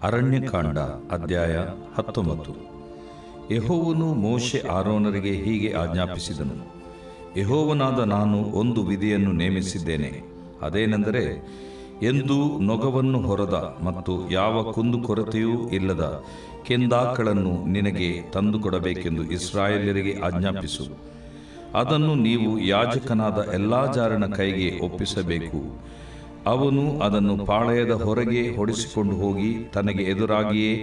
ಅರಣ್ಯಕಾಂಡ ಅಧ್ಯಾಯ 19. ಯೆಹೋವನು ಮೋಶೆ ಆರೋನರಿಗೆ ಹೀಗೆ ಆಜ್ಞಾಪಿಸಿದನು. ಯೆಹೋವನಾದ ನಾನು ಒಂದು ವಿಧಿಯನ್ನು ನೇಮಿಸಿದ್ದೇನೆ. ಅದೇನೆಂದರೆ, ಎಂದೂ ನೊಗವನ್ನು ಹೊರದ ಮತ್ತು ಯಾವ ಕುಂದುಕೊರತೆಯೂ ಇಲ್ಲದ ಕೆಂದಾಕಳನ್ನು ನಿನಗೆ ತಂದುಕೊಡಬೇಕೆಂದು ಇಸ್ರಾಯೇಲ್ಯರಿಗೆ ಆಜ್ಞಾಪಿಸು. ಅದನ್ನು ನೀವು ಯಾಜಕನಾದ ಎಲ್ಲಾಜಾರನ ಕೈಗೆ ಒಪ್ಪಿಸಬೇಕು. ಅವನು ಅದನ್ನು ಪಾಳೆಯದ ಹೊರಗೆ ಹೊಡಿಸಿಕೊಂಡು ಹೋಗಿ ತನಗೆ ಎದುರಾಗಿಯೇ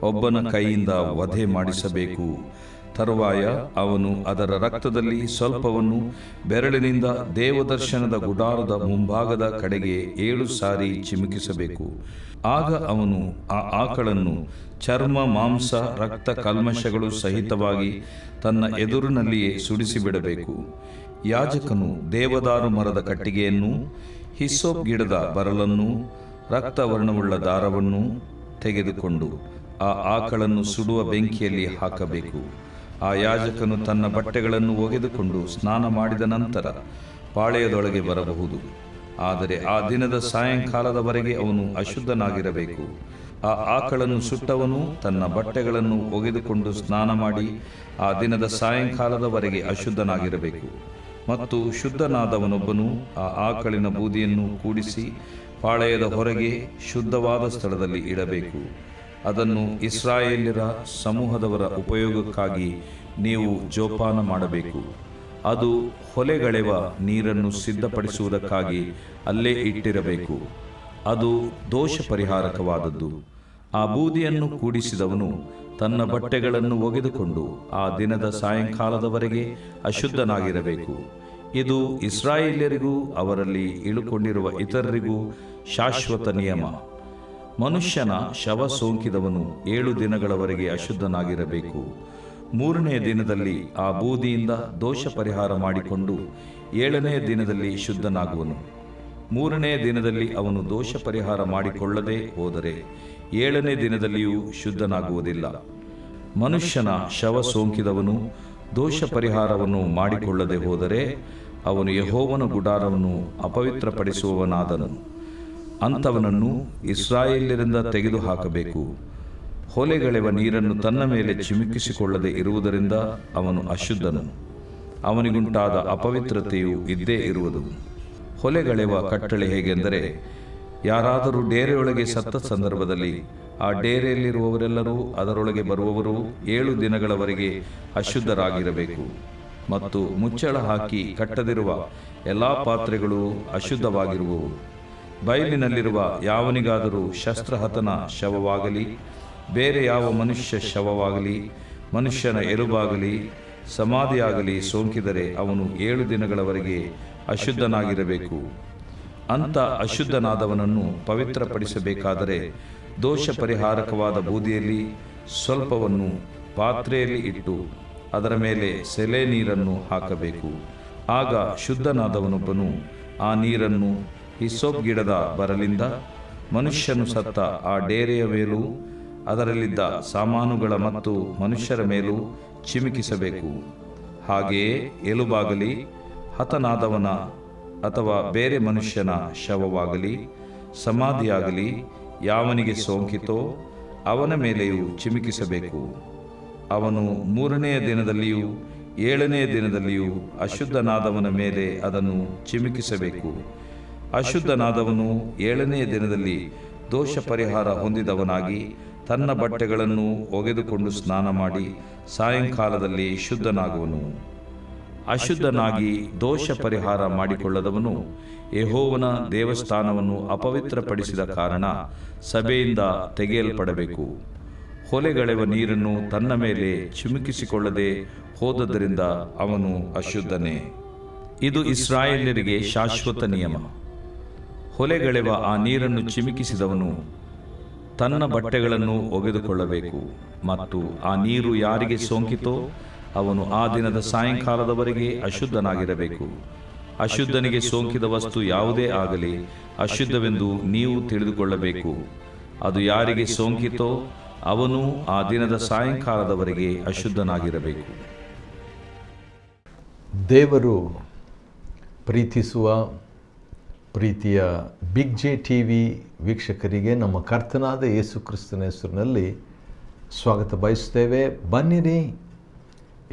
ಒಬ್ಬನ ಕೈಯಿಂದ ವಧೆ ಮಾಡಿಸಬೇಕು. ತರುವಾಯ ಅವನು ಅದರ ರಕ್ತದಲ್ಲಿ ಸ್ವಲ್ಪವನ್ನು ಬೆರಳಿನಿಂದ ದೇವದರ್ಶನದ ಗುಡಾರದ ಮುಂಭಾಗದ ಕಡೆಗೆ 7 ಸಾರಿ ಚಿಮುಕಿಸಬೇಕು. ಆಗ ಅವನು ಆ ಆಕಳನ್ನು ಚರ್ಮ, ಮಾಂಸ, ರಕ್ತ, ಕಲ್ಮಶಗಳು ಸಹಿತವಾಗಿ ತನ್ನ ಎದುರಿನಲ್ಲಿಯೇ ಸುಡಿಸಿಬಿಡಬೇಕು. ಯಾಜಕನು ದೇವದಾರು ಮರದ ಕಟ್ಟಿಗೆಯನ್ನು, ಹಿಸ್ಸೋಪ್ ಗಿಡದ ಬರಲನ್ನು, ರಕ್ತವರ್ಣವುಳ್ಳ ದಾರವನ್ನು ತೆಗೆದುಕೊಂಡು ಆ ಆಕಳನ್ನು ಸುಡುವ ಬೆಂಕಿಯಲ್ಲಿ ಹಾಕಬೇಕು. ಆ ಯಾಜಕನು ತನ್ನ ಬಟ್ಟೆಗಳನ್ನು ಒಗೆದುಕೊಂಡು ಸ್ನಾನ ಮಾಡಿದ ನಂತರ ಪಾಳೆಯದೊಳಗೆ ಬರಬಹುದು. ಆದರೆ ಆ ದಿನದ ಸಾಯಂಕಾಲದವರೆಗೆ ಅವನು ಅಶುದ್ಧನಾಗಿರಬೇಕು. ಆ ಆಕಳನ್ನು ಸುಟ್ಟವನು ತನ್ನ ಬಟ್ಟೆಗಳನ್ನು ಒಗೆದುಕೊಂಡು ಸ್ನಾನ ಮಾಡಿ ಆ ದಿನದ ಸಾಯಂಕಾಲದವರೆಗೆ ಅಶುದ್ಧನಾಗಿರಬೇಕು. ಮತ್ತು ಶುದ್ಧನಾದವನೊಬ್ಬನು ಆ ಆಕಳಿನ ಬೂದಿಯನ್ನು ಕೂಡಿಸಿ ಪಾಳೆಯದ ಹೊರಗೆ ಶುದ್ಧವಾದ ಸ್ಥಳದಲ್ಲಿ ಇಡಬೇಕು. ಅದನ್ನು ಇಸ್ರಾಯೇಲ್ಯರ ಸಮೂಹದವರ ಉಪಯೋಗಕ್ಕಾಗಿ ನೀವು ಜೋಪಾನ ಮಾಡಬೇಕು. ಅದು ಹೊಲೆಗಳೆವ ನೀರನ್ನು ಸಿದ್ಧಪಡಿಸುವುದಕ್ಕಾಗಿ ಅಲ್ಲೇ ಇಟ್ಟಿರಬೇಕು. ಅದು ದೋಷ ಪರಿಹಾರಕವಾದದ್ದು. ಆ ಬೂದಿಯನ್ನು ಕೂಡಿಸಿದವನು ತನ್ನ ಬಟ್ಟೆಗಳನ್ನು ಒಗೆದುಕೊಂಡು ಆ ದಿನದ ಸಾಯಂಕಾಲದವರೆಗೆ ಅಶುದ್ಧನಾಗಿರಬೇಕು. ಇದು ಇಸ್ರಾಯೇಲ್ಯರಿಗೂ ಅವರಲ್ಲಿ ಇಳುಕೊಂಡಿರುವ ಇತರರಿಗೂ ಶಾಶ್ವತ ನಿಯಮ. ಮನುಷ್ಯನ ಶವ ಸೋಂಕಿದವನು 7 ದಿನಗಳವರೆಗೆ ಅಶುದ್ಧನಾಗಿರಬೇಕು. 3ನೇ ದಿನದಲ್ಲಿ ಆ ಬೂದಿಯಿಂದ ದೋಷ ಪರಿಹಾರ ಮಾಡಿಕೊಂಡು 7ನೇ ದಿನದಲ್ಲಿ ಶುದ್ಧನಾಗುವನು. 3ನೇ ದಿನದಲ್ಲಿ ಅವನು ದೋಷ ಪರಿಹಾರ ಮಾಡಿಕೊಳ್ಳದೆ ಹೋದರೆ 7ನೇ ದಿನದಲ್ಲಿಯೂ ಶುದ್ಧನಾಗುವುದಿಲ್ಲ. ಮನುಷ್ಯನ ಶವ ಸೋಂಕಿದವನು ದೋಷ ಪರಿಹಾರವನ್ನು ಮಾಡಿಕೊಳ್ಳದೆ ಹೋದರೆ ಅವನು ಯೆಹೋವನ ಗುಡಾರವನ್ನು ಅಪವಿತ್ರಪಡಿಸುವವನಾದನು. ಅಂಥವನನ್ನು ಇಸ್ರಾಯೇಲ್ಯರಿಂದ ತೆಗೆದುಹಾಕಬೇಕು. ಹೊಲೆಗಳೆವ ನೀರನ್ನು ತನ್ನ ಮೇಲೆ ಚಿಮುಕಿಸಿಕೊಳ್ಳದೆ ಇರುವುದರಿಂದ ಅವನು ಅಶುದ್ಧನು. ಅವನಿಗುಂಟಾದ ಅಪವಿತ್ರತೆಯು ಇದ್ದೇ ಇರುವುದು. ಹೊಲೆಗಳೆವ ಕಟ್ಟಳೆ ಹೇಗೆಂದರೆ, ಯಾರಾದರೂ ಡೇರೆಯೊಳಗೆ ಸತ್ತ ಸಂದರ್ಭದಲ್ಲಿ ಆ ಡೇರೆಯಲ್ಲಿರುವವರೆಲ್ಲರೂ ಅದರೊಳಗೆ ಬರುವವರು 7 ದಿನಗಳವರೆಗೆ ಅಶುದ್ಧರಾಗಿರಬೇಕು. ಮತ್ತು ಮುಚ್ಚಳ ಹಾಕಿ ಕಟ್ಟದಿರುವ ಎಲ್ಲ ಪಾತ್ರೆಗಳು ಅಶುದ್ಧವಾಗಿರುವವು. ಬಯಲಿನಲ್ಲಿರುವ ಯಾವನಿಗಾದರೂ ಶಸ್ತ್ರಹತನ ಶವವಾಗಲಿ, ಬೇರೆ ಯಾವ ಮನುಷ್ಯ ಶವವಾಗಲಿ, ಮನುಷ್ಯನ ಎಲುಬಾಗಲಿ, ಸಮಾಧಿಯಾಗಲಿ ಸೋಂಕಿದರೆ ಅವನು 7 ದಿನಗಳವರೆಗೆ ಅಶುದ್ಧನಾಗಿರಬೇಕು. ಅಂಥ ಅಶುದ್ಧನಾದವನನ್ನು ಪವಿತ್ರಪಡಿಸಬೇಕಾದರೆ ದೋಷ ಪರಿಹಾರಕವಾದ ಬೂದಿಯಲ್ಲಿ ಸ್ವಲ್ಪವನ್ನು ಪಾತ್ರೆಯಲ್ಲಿ ಇಟ್ಟು ಅದರ ಮೇಲೆ ಸೆಲೆ ನೀರನ್ನು ಹಾಕಬೇಕು. ಆಗ ಶುದ್ಧನಾದವನೊಬ್ಬನು ಆ ನೀರನ್ನು ಹಿಸ್ಸೋಪ್ ಗಿಡದ ಬರಲಿಂದ ಮನುಷ್ಯನು ಸತ್ತ ಆ ಡೇರೆಯ ಮೇಲೂ ಅದರಲ್ಲಿದ್ದ ಸಾಮಾನುಗಳ ಮತ್ತು ಮನುಷ್ಯರ ಮೇಲೂ ಚಿಮುಕಿಸಬೇಕು. ಹಾಗೆಯೇ ಎಲುಬಾಗಲಿ, ಹತನಾದವನ ಅಥವಾ ಬೇರೆ ಮನುಷ್ಯನ ಶವವಾಗಲಿ, ಸಮಾಧಿಯಾಗಲಿ ಯಾವನಿಗೆ ಸೋಂಕಿತೋ ಅವನ ಮೇಲೆಯೂ ಚಿಮುಕಿಸಬೇಕು. ಅವನು 3ನೆಯ ದಿನದಲ್ಲಿಯೂ 7ನೇ ದಿನದಲ್ಲಿಯೂ ಅಶುದ್ಧನಾದವನ ಮೇಲೆ ಅದನ್ನು ಚಿಮುಕಿಸಬೇಕು. ಅಶುದ್ಧನಾದವನು 7ನೇ ದಿನದಲ್ಲಿ ದೋಷ ಪರಿಹಾರ ಹೊಂದಿದವನಾಗಿ ತನ್ನ ಬಟ್ಟೆಗಳನ್ನು ಒಗೆದುಕೊಂಡು ಸ್ನಾನ ಮಾಡಿ ಸಾಯಂಕಾಲದಲ್ಲಿ ಶುದ್ಧನಾಗುವನು. ಅಶುದ್ಧನಾಗಿ ದೋಷ ಪರಿಹಾರ ಮಾಡಿಕೊಳ್ಳದವನು ಯೆಹೋವನ ದೇವಸ್ಥಾನವನ್ನು ಅಪವಿತ್ರಪಡಿಸಿದ ಕಾರಣ ಸಭೆಯಿಂದ ತೆಗೆಯಲ್ಪಡಬೇಕು. ಹೊಲೆಗಳೆವ ನೀರನ್ನು ತನ್ನ ಮೇಲೆ ಚಿಮುಕಿಸಿಕೊಳ್ಳದೆ ಹೋದದ್ದರಿಂದ ಅವನು ಅಶುದ್ಧನೇ. ಇದು ಇಸ್ರಾಯೇಲ್ಯರಿಗೆ ಶಾಶ್ವತ ನಿಯಮ. ಹೊಲೆಗಳೆವ ಆ ನೀರನ್ನು ಚಿಮುಕಿಸಿದವನು ತನ್ನ ಬಟ್ಟೆಗಳನ್ನು ಒಗೆದುಕೊಳ್ಳಬೇಕು. ಮತ್ತು ಆ ನೀರು ಯಾರಿಗೆ ಸೋಂಕಿತೋ ಅವನು ಆ ದಿನದ ಸಾಯಂಕಾಲದವರೆಗೆ ಅಶುದ್ಧನಾಗಿರಬೇಕು. ಅಶುದ್ಧನಿಗೆ ಸೋಂಕಿದ ವಸ್ತು ಯಾವುದೇ ಆಗಲಿ ಅಶುದ್ಧವೆಂದು ನೀವು ತಿಳಿದುಕೊಳ್ಳಬೇಕು. ಅದು ಯಾರಿಗೆ ಸೋಂಕಿತೋ ಅವನು ಆ ದಿನದ ಸಾಯಂಕಾಲದವರೆಗೆ ಅಶುದ್ಧನಾಗಿರಬೇಕು. ದೇವರು ಪ್ರೀತಿಸುವ ಪ್ರೀತಿಯ ಬಿಗ್ ಜೆ ಟಿ ವಿ ವೀಕ್ಷಕರಿಗೆ ನಮ್ಮ ಕರ್ತನಾದ ಯೇಸು ಕ್ರಿಸ್ತನ ಹೆಸರಿನಲ್ಲಿ ಸ್ವಾಗತ ಬಯಸ್ತೇವೆ. ಬನ್ನಿರಿ,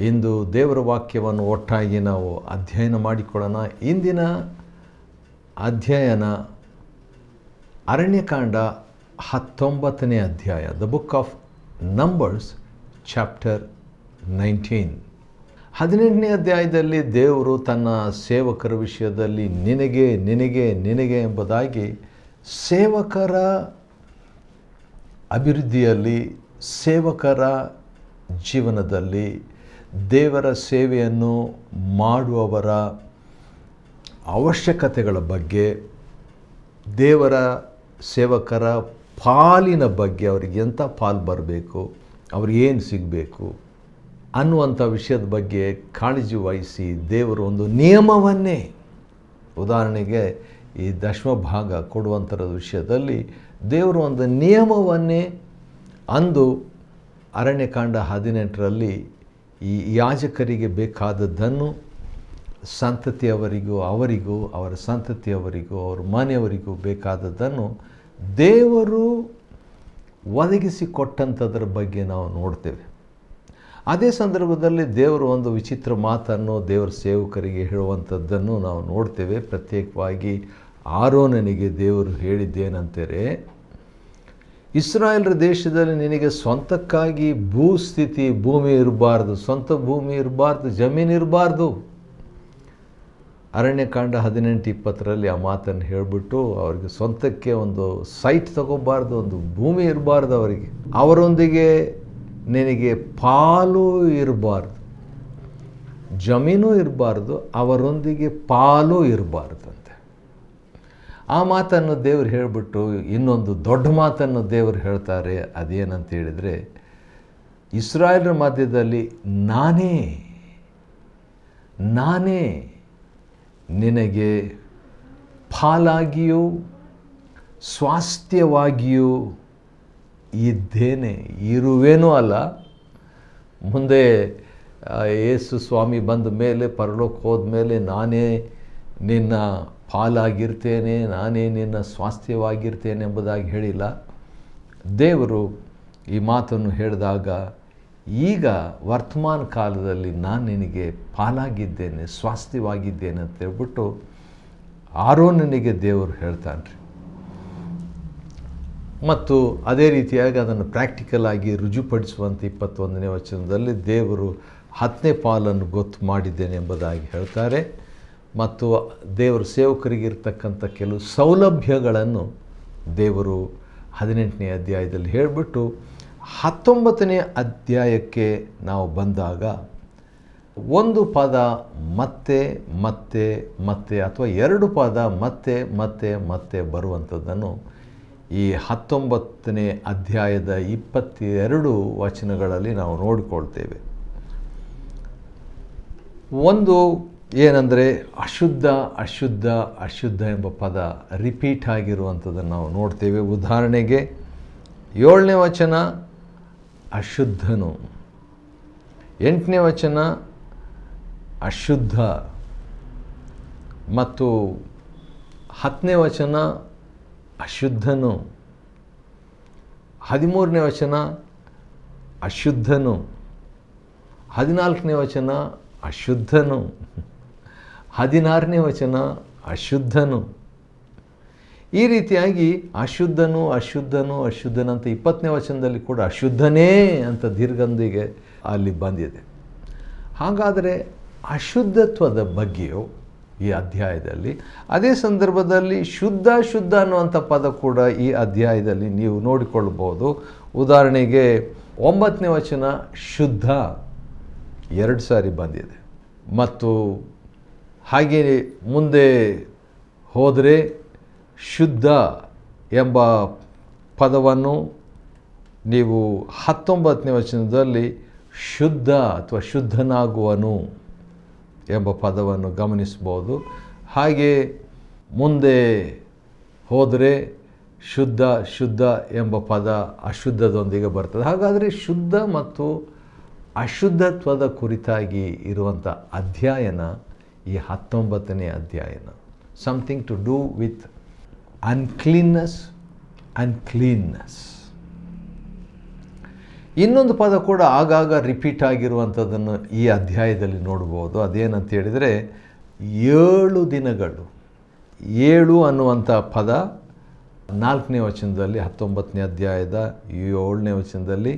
ಇಂದು ದೇವರ ವಾಕ್ಯವನ್ನು ಒಟ್ಟಾಗಿ ನಾವು ಅಧ್ಯಯನ ಮಾಡಿಕೊಳ್ಳೋಣ. ಇಂದಿನ ಅಧ್ಯಯನ ಅರಣ್ಯಕಾಂಡ 19ನೇ ಅಧ್ಯಾಯ, the book of numbers chapter 19. 18ನೇ ಅಧ್ಯಾಯದಲ್ಲಿ ದೇವರು ತನ್ನ ಸೇವಕರ ವಿಷಯದಲ್ಲಿ ನಿನಗೆ ಎಂಬುದಾಗಿ ಸೇವಕರ ಅಭಿವೃದ್ಧಿಯಲ್ಲಿ, ಸೇವಕರ ಜೀವನದಲ್ಲಿ ದೇವರ ಸೇವೆಯನ್ನು ಮಾಡುವವರ ಅವಶ್ಯಕತೆಗಳ ಬಗ್ಗೆ, ದೇವರ ಸೇವಕರ ಪಾಲಿನ ಬಗ್ಗೆ, ಅವ್ರಿಗೆ ಎಂಥ ಪಾಲು ಬರಬೇಕು, ಅವ್ರಿಗೇನು ಸಿಗಬೇಕು ಅನ್ನುವಂಥ ವಿಷಯದ ಬಗ್ಗೆ ಕಾಳಜಿ ವಹಿಸಿ ದೇವರು ಒಂದು ನಿಯಮವನ್ನೇ, ಉದಾಹರಣೆಗೆ ಈ ದಶಮ ಭಾಗ ಕೊಡುವಂಥರ ವಿಷಯದಲ್ಲಿ ದೇವರು ಒಂದು ನಿಯಮವನ್ನೇ ಅಂದು ಅರಣ್ಯಕಾಂಡ 18ರಲ್ಲಿ ಈ ಯಾಜಕರಿಗೆ ಬೇಕಾದದ್ದನ್ನು ಸಂತತಿಯವರಿಗೂ, ಅವರ ಸಂತತಿಯವರಿಗೂ, ಅವರ ಮನೆಯವರಿಗೂ ಬೇಕಾದದ್ದನ್ನು ದೇವರು ಒದಗಿಸಿಕೊಟ್ಟಂಥದ್ರ ಬಗ್ಗೆ ನಾವು ನೋಡ್ತೇವೆ. ಅದೇ ಸಂದರ್ಭದಲ್ಲಿ ದೇವರು ಒಂದು ವಿಚಿತ್ರ ಮಾತನ್ನು ದೇವರ ಸೇವಕರಿಗೆ ಹೇಳುವಂಥದ್ದನ್ನು ನಾವು ನೋಡ್ತೇವೆ. ಪ್ರತ್ಯೇಕವಾಗಿ ಆರೋನನಿಗೆ ದೇವರು ಹೇಳಿದ್ದೇನಂತಾರೆ, ಇಸ್ರಾಯೇಲರ ದೇಶದಲ್ಲಿ ನಿನಗೆ ಸ್ವಂತಕ್ಕಾಗಿ ಭೂಮಿ ಇರಬಾರ್ದು, ಸ್ವಂತ ಭೂಮಿ ಇರಬಾರ್ದು, ಜಮೀನು ಇರಬಾರ್ದು. ಅರಣ್ಯಕಾಂಡ 18:20ರಲ್ಲಿ ಆ ಮಾತನ್ನು ಹೇಳಿಬಿಟ್ಟು ಅವರಿಗೆ ಸ್ವಂತಕ್ಕೆ ಒಂದು ಸೈಟ್ ತಗೋಬಾರ್ದು, ಒಂದು ಭೂಮಿ ಇರಬಾರ್ದು, ಅವರೊಂದಿಗೆ ನಿನಗೆ ಪಾಲು ಇರಬಾರ್ದು, ಜಮೀನು ಇರಬಾರ್ದು, ಅವರೊಂದಿಗೆ ಪಾಲು ಇರಬಾರ್ದಂತೆ. ಆ ಮಾತನ್ನು ದೇವರು ಹೇಳಿಬಿಟ್ಟು ಇನ್ನೊಂದು ದೊಡ್ಡ ಮಾತನ್ನು ದೇವರು ಹೇಳ್ತಾರೆ. ಅದೇನಂತ ಹೇಳಿದರೆ, ಇಸ್ರಾಯೇಲರ ಮಧ್ಯದಲ್ಲಿ ನಾನೇ ನಿನಗೆ ಪಾಲಾಗಿಯೂ ಸ್ವಾಸ್ಥ್ಯವಾಗಿಯೂ ಇರುವೇನೂ ಅಲ್ಲ. ಮುಂದೆ ಯೇಸು ಸ್ವಾಮಿ ಬಂದ ಮೇಲೆ, ಪರಲೋಕ ಹೋದ ಮೇಲೆ, ನಾನೇ ನಿನ್ನ ಪಾಲಾಗಿರ್ತೇನೆ, ನಾನೇ ನಿನ್ನ ಸ್ವಾಸ್ಥ್ಯವಾಗಿರ್ತೇನೆ ಎಂಬುದಾಗಿ ಹೇಳಿಲ್ಲ. ದೇವರು ಈ ಮಾತನ್ನು ಹೇಳಿದಾಗ ಈಗ ವರ್ತಮಾನ ಕಾಲದಲ್ಲಿ ನಾನು ನಿನಗೆ ಪಾಲಾಗಿದ್ದೇನೆ, ಸ್ವಾಸ್ಥ್ಯವಾಗಿದ್ದೇನೆ ಅಂತ ಹೇಳ್ಬಿಟ್ಟು ಆರೋನನಿಗೆ ದೇವರು ಹೇಳ್ತಾನೆ ರೀ. ಮತ್ತು ಅದೇ ರೀತಿಯಾಗಿ ಅದನ್ನು ಪ್ರಾಕ್ಟಿಕಲ್ ಆಗಿ ರುಜುಪಡಿಸುವಂಥ 21ನೇ ವಚನದಲ್ಲಿ ದೇವರು 10ನೇ ಪಾಲನ್ನು ಗೊತ್ತು ಮಾಡಿದ್ದೇನೆ ಎಂಬುದಾಗಿ ಹೇಳ್ತಾರೆ. ಮತ್ತು ದೇವರ ಸೇವಕರಿಗಿರ್ತಕ್ಕಂಥ ಕೆಲವು ಸೌಲಭ್ಯಗಳನ್ನು ದೇವರು 18ನೇ ಅಧ್ಯಾಯದಲ್ಲಿ ಹೇಳಿಬಿಟ್ಟು 19ನೇ ಅಧ್ಯಾಯಕ್ಕೆ ನಾವು ಬಂದಾಗ ಒಂದು ಪದ ಮತ್ತೆ ಅಥವಾ ಎರಡು ಪದ ಮತ್ತೆ ಬರುವಂಥದ್ದನ್ನು ಈ 19ನೇ ಅಧ್ಯಾಯದ 22 ವಚನಗಳಲ್ಲಿ ನಾವು ನೋಡಿಕೊಳ್ತೇವೆ. ಒಂದು ಏನಂದರೆ ಅಶುದ್ಧ ಎಂಬ ಪದ ರಿಪೀಟ್ ಆಗಿರುವಂಥದ್ದನ್ನು ನಾವು ನೋಡ್ತೇವೆ. ಉದಾಹರಣೆಗೆ 7ನೇ ವಚನ ಅಶುದ್ಧನು, 8ನೇ ವಚನ ಅಶುದ್ಧ, ಮತ್ತು 10ನೇ ವಚನ ಅಶುದ್ಧನು, 13ನೇ ವಚನ ಅಶುದ್ಧನು, 14ನೇ ವಚನ ಅಶುದ್ಧನು, 16ನೇ ವಚನ ಅಶುದ್ಧನು. ಈ ರೀತಿಯಾಗಿ ಅಶುದ್ಧನು ಅಂತ 20ನೇ ವಚನದಲ್ಲಿ ಕೂಡ ಅಶುದ್ಧನೇ ಅಂತ ದೀರ್ಘಂದಿಗೆ ಅಲ್ಲಿ ಬಂದಿದೆ. ಹಾಗಾದರೆ ಅಶುದ್ಧತ್ವದ ಬಗ್ಗೆಯೂ ಈ ಅಧ್ಯಾಯದಲ್ಲಿ, ಅದೇ ಸಂದರ್ಭದಲ್ಲಿ ಶುದ್ಧ ಅನ್ನುವಂಥ ಪದ ಕೂಡ ಈ ಅಧ್ಯಾಯದಲ್ಲಿ ನೀವು ನೋಡಿಕೊಳ್ಳಬಹುದು. ಉದಾಹರಣೆಗೆ 9ನೇ ವಚನ ಶುದ್ಧ 2 ಸಾರಿ ಬಂದಿದೆ. ಮತ್ತು ಹಾಗೆಯೇ ಮುಂದೆ ಹೋದರೆ ಶುದ್ಧ ಎಂಬ ಪದವನ್ನು ನೀವು 19ನೇ ವಚನದಲ್ಲಿ ಶುದ್ಧ ಅಥವಾ ಶುದ್ಧನಾಗುವನು ಎಂಬ ಪದವನ್ನು ಗಮನಿಸ್ಬೋದು. ಹಾಗೆ ಮುಂದೆ ಹೋದರೆ ಶುದ್ಧ ಎಂಬ ಪದ ಅಶುದ್ಧದೊಂದಿಗೆ ಬರ್ತದೆ. ಹಾಗಾದರೆ ಶುದ್ಧ ಮತ್ತು ಅಶುದ್ಧತ್ವದ ಕುರಿತಾಗಿ ಇರುವಂಥ ಅಧ್ಯಯನ ಈ 19ನೇ ಅಧ್ಯಯನ. Something to do with uncleanness and cleanness. ಇನ್ನೊಂದು ಪದ ಕೂಡ ಆಗಾಗ ರಿಪೀಟ್ ಆಗಿರುವಂಥದ್ದನ್ನು ಈ ಅಧ್ಯಾಯದಲ್ಲಿ ನೋಡ್ಬೋದು. ಅದೇನಂತ ಹೇಳಿದರೆ 7 ದಿನಗಳು. 7 ಅನ್ನುವಂಥ ಪದ 4ನೇ ವಚನದಲ್ಲಿ 19ನೇ ಅಧ್ಯಾಯದ 7ನೇ ವಚನದಲ್ಲಿ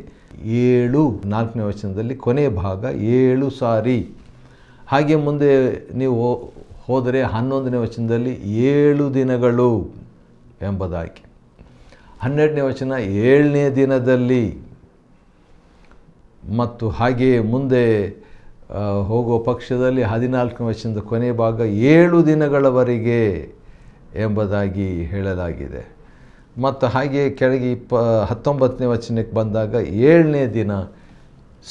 7, 4ನೇ ವಚನದಲ್ಲಿ ಕೊನೆಯ ಭಾಗ 7 ಸಾರಿ. ಹಾಗೆ ಮುಂದೆ ನೀವು ಹೋದರೆ 11ನೇ ವಚನದಲ್ಲಿ 7 ದಿನಗಳು ಎಂಬುದಾಗಿ, 12ನೇ ವಚನ 7ನೇ ದಿನದಲ್ಲಿ, ಮತ್ತು ಹಾಗೆ ಮುಂದೆ ಹೋಗುವ ಪಕ್ಷದಲ್ಲಿ 14ನೇ ವಚನದ ಕೊನೆಯ ಭಾಗ 7 ದಿನಗಳವರೆಗೆ ಎಂಬುದಾಗಿ ಹೇಳಲಾಗಿದೆ. ಮತ್ತು ಹಾಗೆ ಕೆಳಗೆ 19ನೇ ವಚನಕ್ಕೆ ಬಂದಾಗ 7ನೇ ದಿನ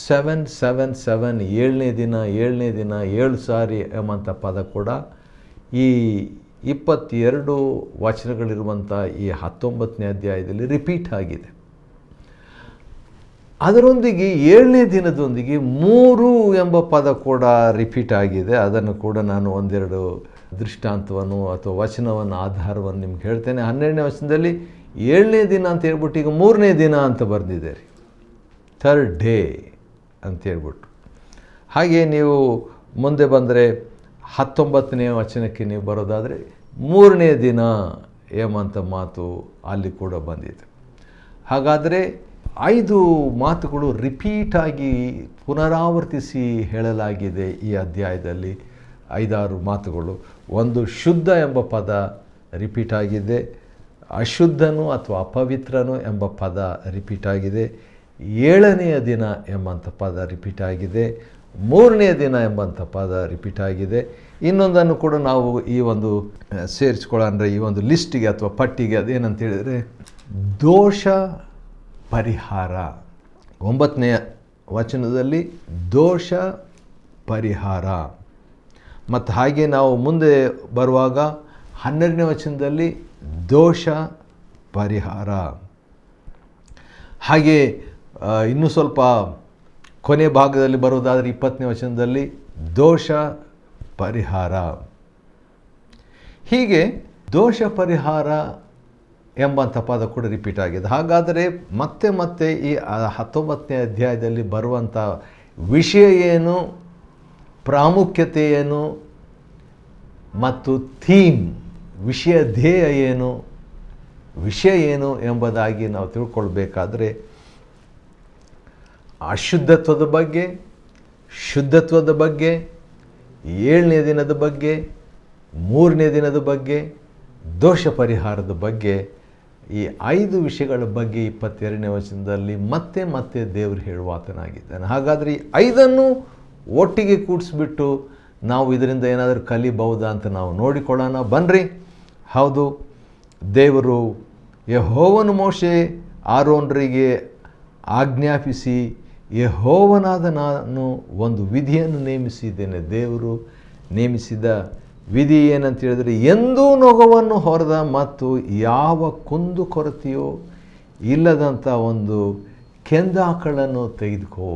777, 7ನೇ ದಿನ 7ನೇ ದಿನ 7 ಸಾರಿ ಎಂಬಂಥ ಪದ ಕೂಡ ಈ 22 ವಚನಗಳಿರುವಂಥ ಈ 19ನೇ ಅಧ್ಯಾಯದಲ್ಲಿ ರಿಪೀಟ್ ಆಗಿದೆ. ಅದರೊಂದಿಗೆ 7ನೇ ದಿನದೊಂದಿಗೆ 3 ಎಂಬ ಪದ ಕೂಡ ರಿಪೀಟ್ ಆಗಿದೆ. ಅದನ್ನು ಕೂಡ ನಾನು ಒಂದೆರಡು ದೃಷ್ಟಾಂತವನ್ನು ಅಥವಾ ವಚನವನ್ನು ಆಧಾರವನ್ನು ನಿಮ್ಗೆ ಹೇಳ್ತೇನೆ. 12ನೇ ವಚನದಲ್ಲಿ 7ನೇ ದಿನ ಅಂತ ಹೇಳ್ಬಿಟ್ಟು ಈಗ 3ನೇ ದಿನ ಅಂತ ಬರೆದಿದೆ ರೀ, ಥರ್ಡ್ ಡೇ ಅಂತ ಹೇಳ್ಬಿಟ್ಟು. ಹಾಗೆ ನೀವು ಮುಂದೆ ಬಂದರೆ 19ನೇ ವಚನಕ್ಕೆ ನೀವು ಬರೋದಾದರೆ 3ನೇ ದಿನ ಎಂಬಂಥ ಮಾತು ಅಲ್ಲಿ ಕೂಡ ಬಂದಿದೆ. ಹಾಗಾದರೆ 5 ಮಾತುಗಳು ರಿಪೀಟಾಗಿ ಪುನರಾವರ್ತಿಸಿ ಹೇಳಲಾಗಿದೆ ಈ ಅಧ್ಯಾಯದಲ್ಲಿ. 5-6 ಮಾತುಗಳು. ಒಂದು ಶುದ್ಧ ಎಂಬ ಪದ ರಿಪೀಟ್ ಆಗಿದೆ, ಅಶುದ್ಧನು ಅಥವಾ ಅಪವಿತ್ರನು ಎಂಬ ಪದ ರಿಪೀಟ್ ಆಗಿದೆ, 7ನೆಯ ದಿನ ಎಂಬಂಥ ಪದ ರಿಪೀಟ್ ಆಗಿದೆ, 3ನೇ ದಿನ ಎಂಬಂಥ ಪದ ರಿಪೀಟ್ ಆಗಿದೆ. ಇನ್ನೊಂದನ್ನು ಕೂಡ ನಾವು ಈ ಒಂದು ಸೇರಿಸ್ಕೊಳ್ಳೋಣ ಈ ಒಂದು ಲಿಸ್ಟಿಗೆ ಅಥವಾ ಪಟ್ಟಿಗೆ. ಅದೇನಂತ ಹೇಳಿದರೆ ದೋಷ ಪರಿಹಾರ. 9ನೇ ವಚನದಲ್ಲಿ ದೋಷ ಪರಿಹಾರ. ಮತ್ತು ಹಾಗೆ ನಾವು ಮುಂದೆ ಬರುವಾಗ 12ನೇ ವಚನದಲ್ಲಿ ದೋಷ ಪರಿಹಾರ. ಹಾಗೆ ಇನ್ನೂ ಸ್ವಲ್ಪ ಕೊನೆ ಭಾಗದಲ್ಲಿ ಬರುವುದಾದರೆ 20ನೇ ವಚನದಲ್ಲಿ ದೋಷ ಪರಿಹಾರ. ಹೀಗೆ ದೋಷ ಪರಿಹಾರ ಎಂಬಂಥ ಪದ ಕೂಡ ರಿಪೀಟ್ ಆಗಿದೆ. ಹಾಗಾದರೆ ಮತ್ತೆ ಮತ್ತೆ ಈ 19ನೇ ಅಧ್ಯಾಯದಲ್ಲಿ ಬರುವಂಥ ವಿಷಯ ಏನು, ಪ್ರಾಮುಖ್ಯತೆ ಏನು ಮತ್ತು ಥೀಮ್, ವಿಷಯ ಧ್ಯೇಯ ಏನು, ವಿಷಯ ಏನು ಎಂಬುದಾಗಿ ನಾವು ತಿಳ್ಕೊಳ್ಬೇಕಾದ್ರೆ ಅಶುದ್ಧತ್ವದ ಬಗ್ಗೆ, ಶುದ್ಧತ್ವದ ಬಗ್ಗೆ, 7ನೇ ದಿನದ ಬಗ್ಗೆ, 3ನೇ ದಿನದ ಬಗ್ಗೆ, ದೋಷ ಪರಿಹಾರದ ಬಗ್ಗೆ, ಈ 5 ವಿಷಯಗಳ ಬಗ್ಗೆ 22ನೇ ವಚನದಲ್ಲಿ ಮತ್ತೆ ಮತ್ತೆ ದೇವರು ಹೇಳುವಾತನಾಗಿದ್ದಾನೆ. ಹಾಗಾದರೆ ಈ 5 ಒಟ್ಟಿಗೆ ಕೂಡಿಸ್ಬಿಟ್ಟು ನಾವು ಇದರಿಂದ ಏನಾದರೂ ಕಲಿಬಹುದಾ ಅಂತ ನಾವು ನೋಡಿಕೊಳ್ಳೋಣ ಬನ್ನಿರಿ. ಹೌದು, ದೇವರು ಯೆಹೋವನು ಮೋಶೆ ಆರೋನರಿಗೆ ಆಜ್ಞಾಪಿಸಿ, ಯೆಹೋವನಾದ ನಾನು ಒಂದು ವಿಧಿಯನ್ನು ನೇಮಿಸಿದ್ದೇನೆ. ದೇವರು ನೇಮಿಸಿದ ವಿಧಿ ಏನಂತ ಹೇಳಿದರೆ, ಎಂದೂ ನೊಗವನ್ನು ಹೊರದ ಮತ್ತು ಯಾವ ಕುಂದು ಕೊರತೆಯೋ ಇಲ್ಲದಂಥ ಒಂದು ಕೆಂದಾಕಳನ್ನು ತೆಗೆದುಕೋ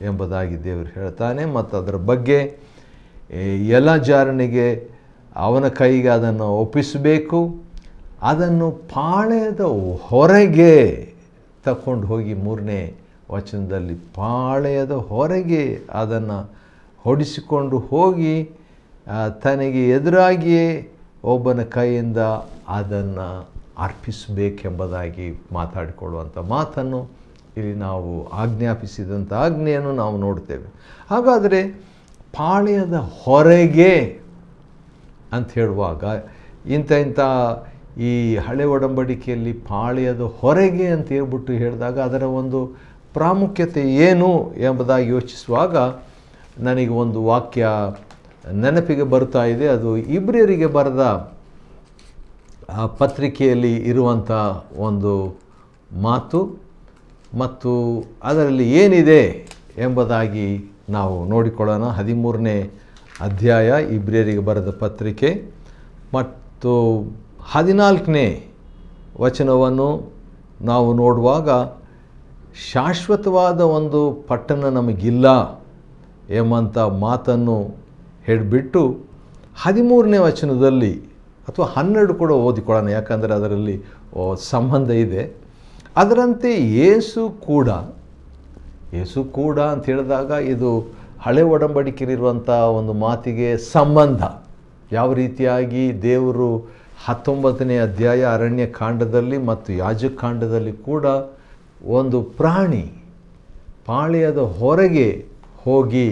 ಎಂಬುದಾಗಿ ದೇವರು ಹೇಳ್ತಾನೆ. ಮತ್ತು ಅದರ ಬಗ್ಗೆ ಎಲಾಜಾರನಿಗೆ ಅವನ ಕೈಗೆ ಅದನ್ನು ಒಪ್ಪಿಸಬೇಕು. ಅದನ್ನು ಪಾಳೆಯದ ಹೊರಗೆ ತಗೊಂಡು ಹೋಗಿ 3ನೇ ವಚನದಲ್ಲಿ ಪಾಳೆಯದ ಹೊರಗೆ ಅದನ್ನು ಹೊಡಿಸಿಕೊಂಡು ಹೋಗಿ ತನಗೆ ಎದುರಾಗಿಯೇ ಒಬ್ಬನ ಕೈಯಿಂದ ಅದನ್ನು ಅರ್ಪಿಸಬೇಕೆಂಬುದಾಗಿ ಮಾತಾಡಿಕೊಳ್ಳುವಂಥ ಮಾತನ್ನು ಇಲ್ಲಿ ನಾವು ಆಜ್ಞಾಪಿಸಿದಂಥ ಆಜ್ಞೆಯನ್ನು ನಾವು ನೋಡ್ತೇವೆ. ಹಾಗಾದರೆ ಪಾಳೆಯದ ಹೊರಗೆ ಅಂತ ಹೇಳುವಾಗ ಇಂಥ ಈ ಹಳೆ ಒಡಂಬಡಿಕೆಯಲ್ಲಿ ಪಾಳೆಯದ ಹೊರಗೆ ಅಂತ ಹೇಳ್ಬಿಟ್ಟು ಹೇಳಿದಾಗ ಅದರ ಒಂದು ಪ್ರಾಮುಖ್ಯತೆ ಏನು ಎಂಬುದಾಗಿ ಯೋಚಿಸುವಾಗ ನನಗೆ ಒಂದು ವಾಕ್ಯ ನೆನಪಿಗೆ ಬರ್ತಾ ಇದೆ. ಅದು ಇಬ್ರಿಯರಿಗೆ ಬರೆದ ಪತ್ರಿಕೆಯಲ್ಲಿ ಇರುವಂಥ ಒಂದು ಮಾತು ಮತ್ತು ಅದರಲ್ಲಿ ಏನಿದೆ ಎಂಬುದಾಗಿ ನಾವು ನೋಡಿಕೊಳ್ಳೋಣ. 13ನೇ ಅಧ್ಯಾಯ ಇಬ್ರಿಯರಿಗೆ ಬರೆದ ಪತ್ರಿಕೆ ಮತ್ತು 14ನೇ ವಚನವನ್ನು ನಾವು ನೋಡುವಾಗ ಶಾಶ್ವತವಾದ ಒಂದು ಪಟ್ಟಣ ನಮಗಿಲ್ಲ ಎಂಬಂಥ ಮಾತನ್ನು ಹೇಳಿಬಿಟ್ಟು 13ನೇ ವಚನದಲ್ಲಿ ಅಥವಾ 12 ಕೂಡ ಓದಿಕೊಳ್ಳೋಣ, ಯಾಕಂದರೆ ಅದರಲ್ಲಿ ಸಂಬಂಧ ಇದೆ. ಅದರಂತೆ ಯೇಸು ಕೂಡ ಅಂತ ಹೇಳಿದಾಗ ಇದು ಹಳೆ ಒಡಂಬಡಿಕೆಯಲ್ಲಿರುವಂಥ ಒಂದು ಮಾತಿಗೆ ಸಂಬಂಧ. ಯಾವ ರೀತಿಯಾಗಿ ದೇವರು 19ನೇ ಅಧ್ಯಾಯ ಅರಣ್ಯ ಕಾಂಡದಲ್ಲಿ ಮತ್ತು ಯಾಜಕಾಂಡದಲ್ಲಿ ಕೂಡ ಒಂದು ಪ್ರಾಣಿ ಪಾಳೆಯದ ಹೊರಗೆ ಹೋಗಿ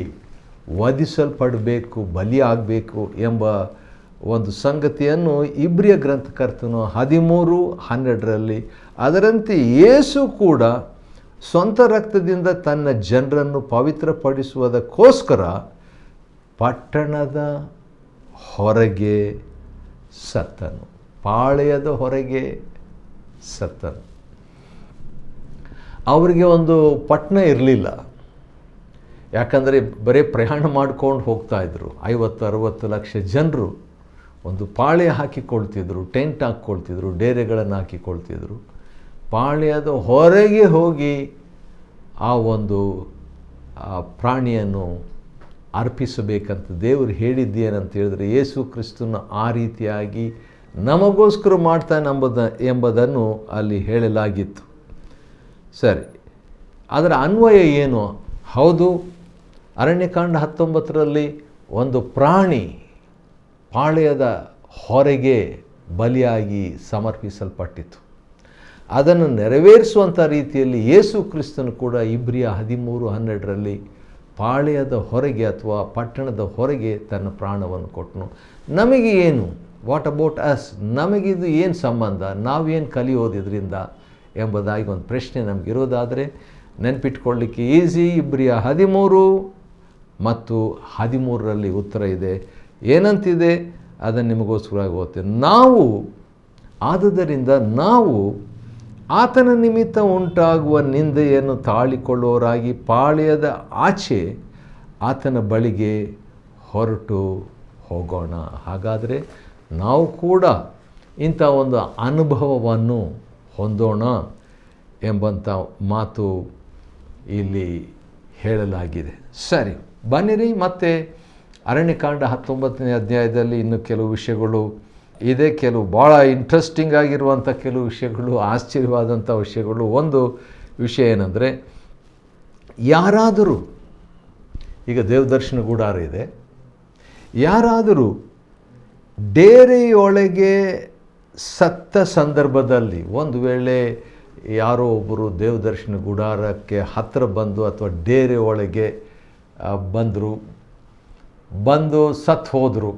ವಧಿಸಲ್ಪಡಬೇಕು, ಬಲಿಯಾಗಬೇಕು ಎಂಬ ಒಂದು ಸಂಗತಿಯನ್ನು ಇಬ್ರಿಯ ಗ್ರಂಥಕರ್ತನು 13:12 ಅದರಂತೆ ಯೇಸು ಕೂಡ ಸ್ವಂತ ರಕ್ತದಿಂದ ತನ್ನ ಜನರನ್ನು ಪವಿತ್ರಪಡಿಸುವುದಕ್ಕೋಸ್ಕರ ಪಟ್ಟಣದ ಹೊರಗೆ ಸತ್ತನು, ಪಾಳೆಯದ ಹೊರಗೆ ಸತ್ತನು. ಅವರಿಗೆ ಒಂದು ಪಟ್ಟಣ ಇರಲಿಲ್ಲ, ಯಾಕಂದರೆ ಬರೀ ಪ್ರಯಾಣ ಮಾಡ್ಕೊಂಡು ಹೋಗ್ತಾಯಿದ್ರು. 50-60 ಲಕ್ಷ ಜನರು ಒಂದು ಪಾಳೆ ಹಾಕಿಕೊಳ್ತಿದ್ರು, ಟೆಂಟ್ ಹಾಕ್ಕೊಳ್ತಿದ್ರು, ಡೇರೆಗಳನ್ನು ಹಾಕಿಕೊಳ್ತಿದ್ರು. ಪಾಳ್ಯದ ಹೊರಗೆ ಹೋಗಿ ಆ ಒಂದು ಪ್ರಾಣಿಯನ್ನು ಅರ್ಪಿಸಬೇಕಂತ ದೇವರು ಹೇಳಿದ್ದೇನಂತ ಹೇಳಿದ್ರೆ, ಯೇಸು ಕ್ರಿಸ್ತನ ಆ ರೀತಿಯಾಗಿ ನಮಗೋಸ್ಕರ ಮಾಡ್ತಾನೆ ಎಂಬುದನ್ನು ಅಲ್ಲಿ ಹೇಳಲಾಗಿತ್ತು. ಸರಿ, ಅದರ ಅನ್ವಯ ಏನು? ಹೌದು, ಅರಣ್ಯಕಾಂಡ 19ರಲ್ಲಿ ಒಂದು ಪ್ರಾಣಿ ಪಾಳ್ಯದ ಹೊರಗೆ ಬಲಿಯಾಗಿ ಸಮರ್ಪಿಸಲ್ಪಟ್ಟಿತು. ಅದನ್ನು ನೆರವೇರಿಸುವಂಥ ರೀತಿಯಲ್ಲಿ ಯೇಸು ಕ್ರಿಸ್ತನು ಕೂಡ ಇಬ್ರಿಯ 13:12 ಪಾಳ್ಯದ ಹೊರಗೆ ಅಥವಾ ಪಟ್ಟಣದ ಹೊರಗೆ ತನ್ನ ಪ್ರಾಣವನ್ನು ಕೊಟ್ಟನು. ನಮಗೆ ಏನು? What about us? ನಮಗಿದು ಏನು ಸಂಬಂಧ? ನಾವೇನು ಕಲಿಯೋದು ಇದರಿಂದ ಎಂಬುದಾಗಿ ಒಂದು ಪ್ರಶ್ನೆ ನಮಗಿರೋದಾದರೆ ನೆನಪಿಟ್ಕೊಳ್ಳಿಕ್ಕೆ ಈಸಿ. ಇಬ್ರಿಯ 13 ಮತ್ತು 13ರಲ್ಲಿ ಉತ್ತರ ಇದೆ. ಏನಂತಿದೆ ಅದನ್ನು ನಿಮಗೋಸ್ಕರವಾಗಿ ಓದ್ತೇನೆ. ಆದುದರಿಂದ ನಾವು ಆತನ ನಿಮಿತ್ತ ಉಂಟಾಗುವ ನಿಂದೆಯನ್ನು ತಾಳಿಕೊಳ್ಳುವವರಾಗಿ ಪಾಳ್ಯದ ಆಚೆ ಆತನ ಬಳಿಗೆ ಹೊರಟು ಹೋಗೋಣ. ಹಾಗಾದರೆ ನಾವು ಕೂಡ ಇಂಥ ಒಂದು ಅನುಭವವನ್ನು ಹೊಂದೋಣ ಎಂಬಂಥ ಮಾತು ಇಲ್ಲಿ ಹೇಳಲಾಗಿದೆ. ಸರಿ, ಬನ್ನಿರಿ ಮತ್ತೆ ಅರಣ್ಯಕಾಂಡ 19ನೇ ಅಧ್ಯಾಯದಲ್ಲಿ ಇನ್ನೂ ಕೆಲವು ವಿಷಯಗಳು ಇದೆ. ಕೆಲವು ಭಾಳ ಇಂಟ್ರೆಸ್ಟಿಂಗ್ ಆಗಿರುವಂಥ ಕೆಲವು ವಿಷಯಗಳು, ಆಶ್ಚರ್ಯವಾದಂಥ ವಿಷಯಗಳು. ಒಂದು ವಿಷಯ ಏನಂದರೆ, ಯಾರಾದರೂ ಈಗ ದೇವದರ್ಶನ ಗುಡಾರ ಇದೆ, ಯಾರಾದರೂ ಡೇರೆಯೊಳಗೆ ಸತ್ತ ಸಂದರ್ಭದಲ್ಲಿ, ಒಂದು ವೇಳೆ ಯಾರೋ ಒಬ್ಬರು ದೇವದರ್ಶನ ಗುಡಾರಕ್ಕೆ ಹತ್ತಿರ ಬಂದು ಅಥವಾ ಡೇರೆ ಒಳಗೆ ಬಂದು ಸತ್ತು ಹೋದರು.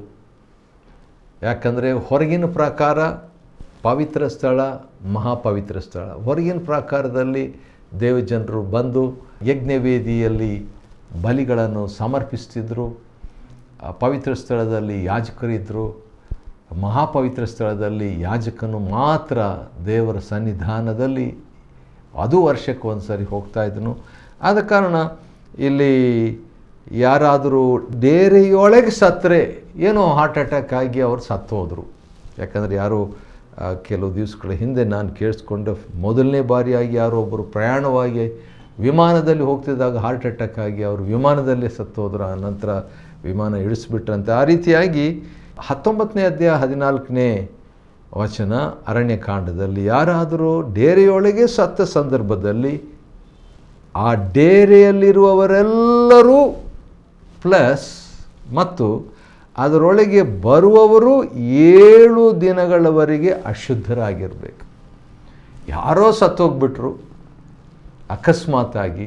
ಯಾಕಂದರೆ ಹೊರಗಿನ ಪ್ರಕಾರ ಪವಿತ್ರ ಸ್ಥಳ, ಮಹಾಪವಿತ್ರ ಸ್ಥಳ. ಹೊರಗಿನ ಪ್ರಕಾರದಲ್ಲಿ ದೇವಜನರು ಬಂದು ಯಜ್ಞವೇದಿಯಲ್ಲಿ ಬಲಿಗಳನ್ನು ಸಮರ್ಪಿಸ್ತಿದ್ರು. ಪವಿತ್ರ ಸ್ಥಳದಲ್ಲಿ ಯಾಜಕರಿದ್ದರು. ಮಹಾಪವಿತ್ರ ಸ್ಥಳದಲ್ಲಿ ಯಾಜಕನು ಮಾತ್ರ ದೇವರ ಸನ್ನಿಧಾನದಲ್ಲಿ ಅದು ವರ್ಷಕ್ಕೆ ಒಂದು ಸರಿ ಹೋಗ್ತಾಯಿದ್ದನು. ಆದ ಕಾರಣ ಇಲ್ಲಿ ಯಾರಾದರೂ ಡೇರೆಯೊಳಗೆ ಸತ್ತರೆ ಏನೋ ಹಾರ್ಟ್ ಅಟ್ಯಾಕ್ ಆಗಿ ಅವರು ಸತ್ತು ಹೋದರು. ಯಾಕಂದರೆ ಯಾರೋ ಕೆಲವು ದಿವಸಗಳ ಹಿಂದೆ ನಾನು ಕೇಳಿಸ್ಕೊಂಡು, ಮೊದಲನೇ ಬಾರಿಯಾಗಿ ಯಾರೋ ಒಬ್ಬರು ಪ್ರಯಾಣವಾಗಿ ವಿಮಾನದಲ್ಲಿ ಹೋಗ್ತಿದ್ದಾಗ ಹಾರ್ಟ್ ಅಟ್ಯಾಕ್ ಆಗಿ ಅವರು ವಿಮಾನದಲ್ಲೇ ಸತ್ತು ಹೋದರು. ಆ ನಂತರ ವಿಮಾನ ಇಳಿಸ್ಬಿಟ್ರಂತೆ. ಆ ರೀತಿಯಾಗಿ 19ನೇ ಅಧ್ಯಾಯ 14ನೇ ವಚನ ಅರಣ್ಯಕಾಂಡದಲ್ಲಿ ಯಾರಾದರೂ ಡೇರೆಯೊಳಗೆ ಸತ್ತ ಸಂದರ್ಭದಲ್ಲಿ ಆ ಡೇರೆಯಲ್ಲಿರುವವರೆಲ್ಲರೂ ಪ್ಲಸ್ ಮತ್ತು ಅದರೊಳಗೆ ಬರುವವರು 7 ದಿನಗಳವರೆಗೆ ಅಶುದ್ಧರಾಗಿರಬೇಕು. ಯಾರೋ ಸತ್ತೋಗ್ಬಿಟ್ರು ಅಕಸ್ಮಾತಾಗಿ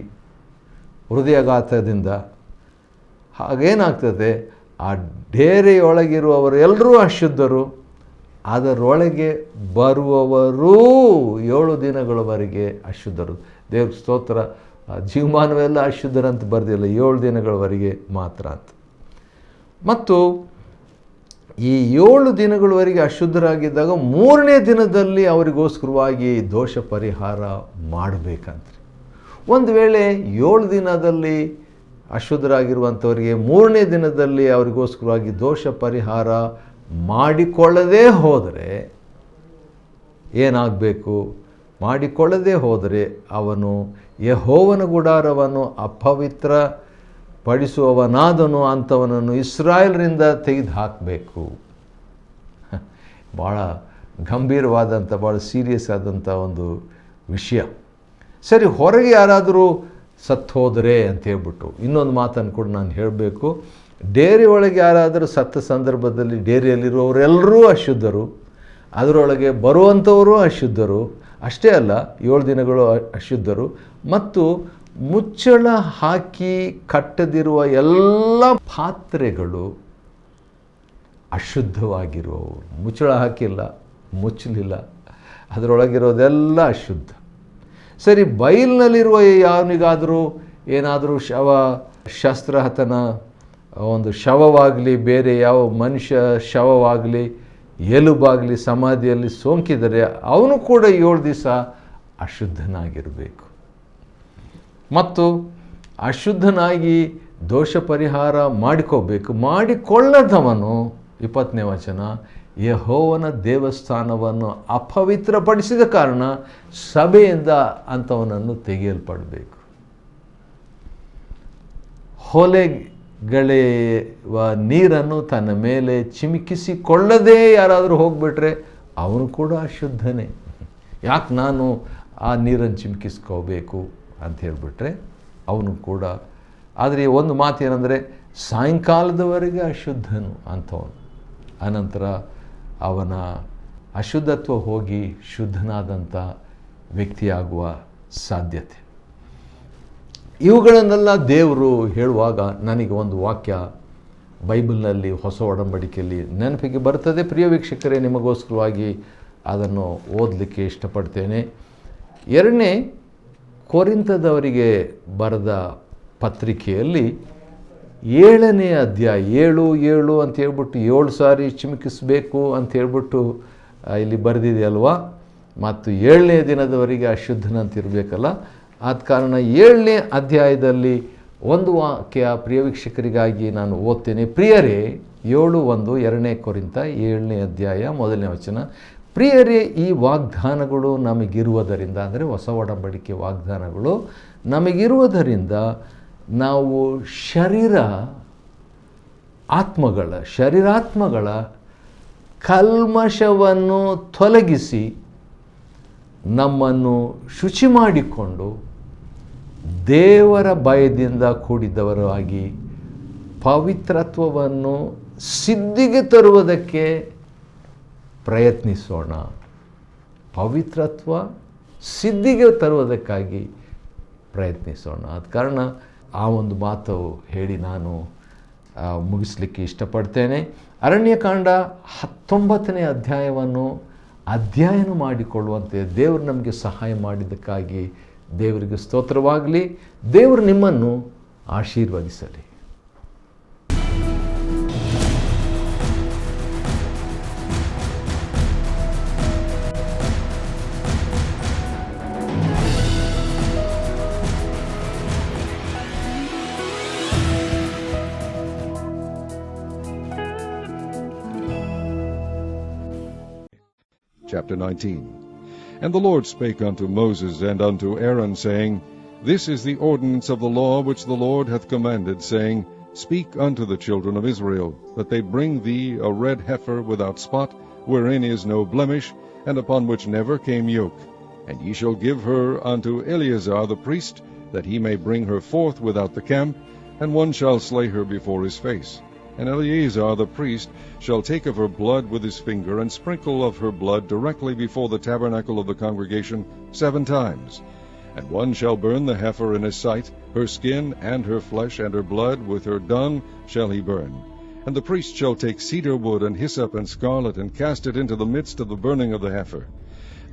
ಹೃದಯಾಘಾತದಿಂದ, ಹಾಗೇನಾಗ್ತದೆ, ಆ ಡೇರೆಯೊಳಗಿರುವವರು ಎಲ್ಲರೂ ಅಶುದ್ಧರು, ಅದರೊಳಗೆ ಬರುವವರೂ 7 ದಿನಗಳವರೆಗೆ ಅಶುದ್ಧರು. ದೇವ್ರ ಸ್ತೋತ್ರ, ಜೀವಮಾನವೆಲ್ಲ ಅಶುದ್ಧರಂತ ಬರೆದಿಲ್ಲ, 7 ದಿನಗಳವರೆಗೆ ಮಾತ್ರ ಅಂತ. ಮತ್ತು ಈ 7 ದಿನಗಳವರೆಗೆ ಅಶುದ್ಧರಾಗಿದ್ದಾಗ 3ನೇ ದಿನದಲ್ಲಿ ಅವರಿಗೋಸ್ಕರವಾಗಿ ದೋಷ ಪರಿಹಾರ ಮಾಡಬೇಕಂತ. ಒಂದು ವೇಳೆ 7 ದಿನದಲ್ಲಿ ಅಶುದ್ಧರಾಗಿರುವಂಥವರಿಗೆ 3ನೇ ದಿನದಲ್ಲಿ ಅವರಿಗೋಸ್ಕರವಾಗಿ ದೋಷ ಪರಿಹಾರ ಮಾಡಿಕೊಳ್ಳದೇ ಹೋದರೆ ಏನಾಗಬೇಕು? ಮಾಡಿಕೊಳ್ಳದೇ ಹೋದರೆ ಅವನು ಯೆಹೋವನ ಗುಡಾರವನ್ನು ಅಪವಿತ್ರ ಪಡಿಸುವವನಾದನು, ಅಂಥವನನ್ನು ಇಸ್ರಾಯೇಲರಿಂದ ತೆಗೆದು ಹಾಕಬೇಕು. ಭಾಳ ಗಂಭೀರವಾದಂಥ, ಭಾಳ ಸೀರಿಯಸ್ ಆದಂಥ ಒಂದು ವಿಷಯ. ಸರಿ, ಹೊರಗೆ ಯಾರಾದರೂ ಸತ್ತು ಹೋದರೆ ಅಂತ ಹೇಳ್ಬಿಟ್ಟು ಇನ್ನೊಂದು ಮಾತನ್ನು ಕೂಡ ನಾನು ಹೇಳಬೇಕು. ಡೇರಿ ಒಳಗೆ ಯಾರಾದರೂ ಸತ್ತ ಸಂದರ್ಭದಲ್ಲಿ ಡೇರಿಯಲ್ಲಿರುವವರೆಲ್ಲರೂ ಅಶುದ್ಧರು, ಅದರೊಳಗೆ ಬರುವಂಥವರು ಅಶುದ್ಧರು. ಅಷ್ಟೇ ಅಲ್ಲ, 7 ದಿನಗಳು ಅಶುದ್ಧರು. ಮತ್ತು ಮುಚ್ಚಳ ಹಾಕಿ ಕಟ್ಟದಿರುವ ಎಲ್ಲ ಪಾತ್ರೆಗಳು ಅಶುದ್ಧವಾಗಿರುವವರು. ಮುಚ್ಚಳ ಹಾಕಿಲ್ಲ, ಮುಚ್ಚಲಿಲ್ಲ, ಅದರೊಳಗಿರೋದೆಲ್ಲ ಅಶುದ್ಧ. ಸರಿ, ಬೈಲಿನಲ್ಲಿರುವ ಯಾವನಿಗಾದರೂ ಏನಾದರೂ ಶಸ್ತ್ರಹತನ ಒಂದು ಶವವಾಗಲಿ, ಬೇರೆ ಯಾವ ಮನುಷ್ಯ ಶವವಾಗಲಿ, ಎಲುಬಾಗಲಿ ಸಮಾಧಿಯಲ್ಲಿ ಸೋಂಕಿದರೆ ಅವನು ಕೂಡ 7 ದಿವಸ ಅಶುದ್ಧನಾಗಿರಬೇಕು. ಮತ್ತು ಅಶುದ್ಧನಾಗಿ ದೋಷ ಪರಿಹಾರ ಮಾಡಿಕೋಬೇಕು. ಮಾಡಿಕೊಳ್ಳದವನು 20ನೇ ವಚನ, ಯೆಹೋವನ ದೇವಸ್ಥಾನವನ್ನು ಅಪವಿತ್ರಪಡಿಸಿದ ಕಾರಣ ಸಭೆಯಿಂದ ಅಂಥವನನ್ನು ತೆಗೆಯಲ್ಪಡಬೇಕು. ಹೊಲೆಗಳೆಯುವ ನೀರನ್ನು ತನ್ನ ಮೇಲೆ ಚಿಮುಕಿಸಿಕೊಳ್ಳದೇ ಯಾರಾದರೂ ಹೋಗಿಬಿಟ್ರೆ ಅವನು ಕೂಡ ಅಶುದ್ಧನೇ. ಯಾಕೆ ನಾನು ಆ ನೀರನ್ನು ಚಿಮುಕಿಸ್ಕೋಬೇಕು ಅಂತ ಹೇಳಿಬಿಟ್ರೆ ಅವನು ಕೂಡ. ಆದರೆ ಒಂದು ಮಾತೇನೆಂದರೆ, ಸಾಯಂಕಾಲದವರೆಗೆ ಅಶುದ್ಧನು ಅಂಥವನು. ಅನಂತರ ಅವನ ಅಶುದ್ಧತ್ವ ಹೋಗಿ ಶುದ್ಧನಾದಂಥ ವ್ಯಕ್ತಿಯಾಗುವ ಸಾಧ್ಯತೆ. ಇವುಗಳನ್ನೆಲ್ಲ ದೇವರು ಹೇಳುವಾಗ ನನಗೆ ಒಂದು ವಾಕ್ಯ ಬೈಬಲ್ನಲ್ಲಿ ಹೊಸ ಒಡಂಬಡಿಕೆಯಲ್ಲಿ ನೆನಪಿಗೆ ಬರ್ತದೆ. ಪ್ರಿಯ ವೀಕ್ಷಕರೇ, ನಿಮಗೋಸ್ಕರವಾಗಿ ಅದನ್ನು ಓದಲಿಕ್ಕೆ ಇಷ್ಟಪಡ್ತೇನೆ. 2ನೇ ಕೊರಿಂಥದವರಿಗೆ ಬರೆದ ಪತ್ರಿಕೆಯಲ್ಲಿ 7ನೇ ಅಧ್ಯಾಯ 7 ಅಂತ ಹೇಳ್ಬಿಟ್ಟು 7 ಸಾರಿ ಚಿಮುಕಿಸಬೇಕು ಅಂತ ಹೇಳ್ಬಿಟ್ಟು ಇಲ್ಲಿ ಬರೆದಿದೆಯಲ್ವಾ. ಮತ್ತು 7ನೇ ದಿನದವರೆಗೆ ಅಶುದ್ಧನಂತಿರಬೇಕಲ್ಲ. ಆದ ಕಾರಣ 7ನೇ ಅಧ್ಯಾಯದಲ್ಲಿ ಒಂದು ವಾಕ್ಯ ಪ್ರಿಯ ವೀಕ್ಷಕರಿಗಾಗಿ ನಾನು ಓದ್ತೇನೆ. ಪ್ರಿಯರೇ, 7:1 2ನೇ ಕೊರಿಂಥ 7ನೇ ಅಧ್ಯಾಯ 1ನೇ ವಚನ. ಪ್ರಿಯರೇ, ಈ ವಾಗ್ದಾನಗಳು ನಮಗಿರುವುದರಿಂದ, ಅಂದರೆ ಹೊಸ ಒಡಂಬಡಿಕೆ ವಾಗ್ದಾನಗಳು ನಮಗಿರುವುದರಿಂದ ನಾವು ಶರೀರಾತ್ಮಗಳ ಕಲ್ಮಶವನ್ನು ತೊಲಗಿಸಿ ನಮ್ಮನ್ನು ಶುಚಿ ಮಾಡಿಕೊಂಡು ದೇವರ ಭಯದಿಂದ ಕೂಡಿದವರಾಗಿ ಪವಿತ್ರತ್ವವನ್ನು ಸಿದ್ಧಿಗೆ ತರುವುದಕ್ಕೆ ಪ್ರಯತ್ನಿಸೋಣ. ಪವಿತ್ರತ್ವ ಸಿದ್ಧಿಗೆ ತರುವುದಕ್ಕಾಗಿ ಪ್ರಯತ್ನಿಸೋಣ. ಆದ ಕಾರಣ ಆ ಒಂದು ಮಾತು ಹೇಳಿ ನಾನು ಮುಗಿಸ್ಲಿಕ್ಕೆ ಇಷ್ಟಪಡ್ತೇನೆ. ಅರಣ್ಯಕಾಂಡ 19ನೇ ಅಧ್ಯಾಯವನ್ನು ಅಧ್ಯಯನ ಮಾಡಿಕೊಳ್ಳುವಂತೆ ದೇವರು ನಮಗೆ ಸಹಾಯ ಮಾಡಿದ್ದಕ್ಕಾಗಿ ದೇವರಿಗೆ ಸ್ತೋತ್ರವಾಗಲಿ. ದೇವರು ನಿಮ್ಮನ್ನು ಆಶೀರ್ವದಿಸಲಿ. Chapter 19. And the Lord spake unto Moses and unto Aaron, saying, This is the ordinance of the law which the Lord hath commanded, saying, Speak unto the children of Israel, that they bring thee a red heifer without spot, wherein is no blemish, and upon which never came yoke. And ye shall give her unto Eleazar the priest, that he may bring her forth without the camp, and one shall slay her before his face. And Eleazar the priest shall take of her blood with his finger, and sprinkle of her blood directly before the tabernacle of the congregation 7 times. And one shall burn the heifer in his sight, her skin and her flesh and her blood with her dung shall he burn. And the priest shall take cedar wood and hyssop and scarlet, and cast it into the midst of the burning of the heifer.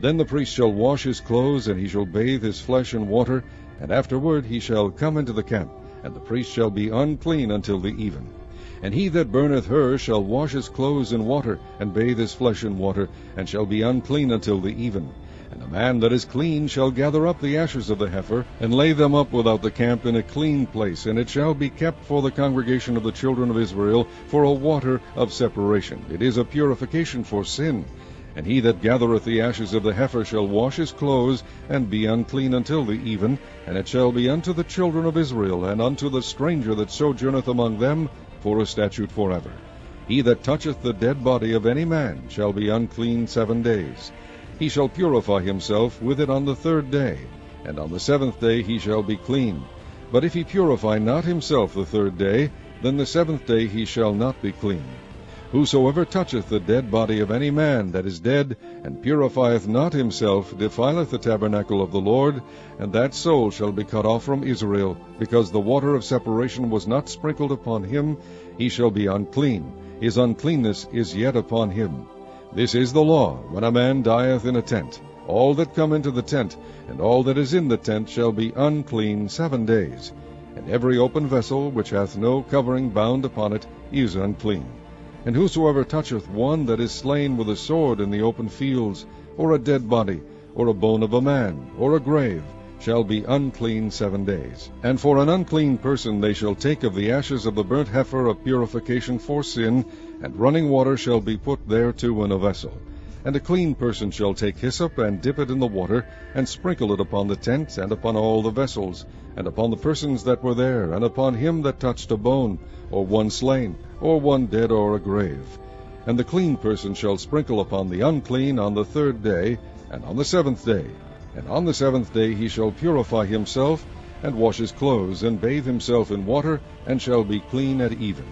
Then the priest shall wash his clothes, and he shall bathe his flesh in water, and afterward he shall come into the camp, and the priest shall be unclean until the even. And he that burneth her shall wash his clothes in water, and bathe his flesh in water, and shall be unclean until the even. And the man that is clean shall gather up the ashes of the heifer, and lay them up without the camp in a clean place, and it shall be kept for the congregation of the children of Israel for a water of separation. It is a purification for sin. And he that gathereth the ashes of the heifer shall wash his clothes, and be unclean until the even. And it shall be unto the children of Israel, and unto the stranger that sojourneth among them, for a statute forever. He that toucheth the dead body of any man shall be unclean 7 days. He shall purify himself with it on the 3rd day, and on the 7th day he shall be clean. But if he purify not himself the 3rd day, then the 7th day he shall not be clean. Whosoever toucheth the dead body of any man that is dead, and purifieth not himself, defileth the tabernacle of the Lord, and that soul shall be cut off from Israel, because the water of separation was not sprinkled upon him. He shall be unclean. His uncleanness is yet upon him. This is the law, when a man dieth in a tent. All that come into the tent, and all that is in the tent, shall be unclean 7 days. And every open vessel, which hath no covering bound upon it, is unclean. And whosoever toucheth one that is slain with a sword in the open fields, or a dead body, or a bone of a man, or a grave, shall be unclean 7 days. And for an unclean person they shall take of the ashes of the burnt heifer of purification for sin, and running water shall be put thereto in a vessel. And a clean person shall take hyssop, and dip it in the water, and sprinkle it upon the tent, and upon all the vessels, and upon the persons that were there, and upon him that touched a bone, or one slain, or one dead, or a grave. And the clean person shall sprinkle upon the unclean on the 3rd day, and on the 7th day. And on the 7th day he shall purify himself, and wash his clothes, and bathe himself in water, and shall be clean at even.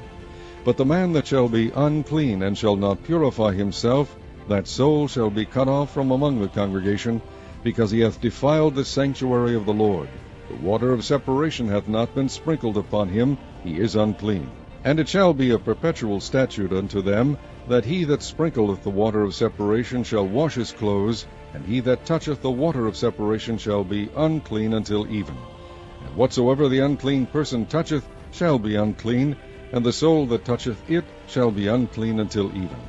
But the man that shall be unclean, and shall not purify himself, that soul shall be cut off from among the congregation, because he hath defiled the sanctuary of the Lord. The water of separation hath not been sprinkled upon him, he is unclean. And it shall be a perpetual statute unto them, that he that sprinkleth the water of separation shall wash his clothes, and he that toucheth the water of separation shall be unclean until even. And whatsoever the unclean person toucheth shall be unclean, and the soul that toucheth it shall be unclean until even.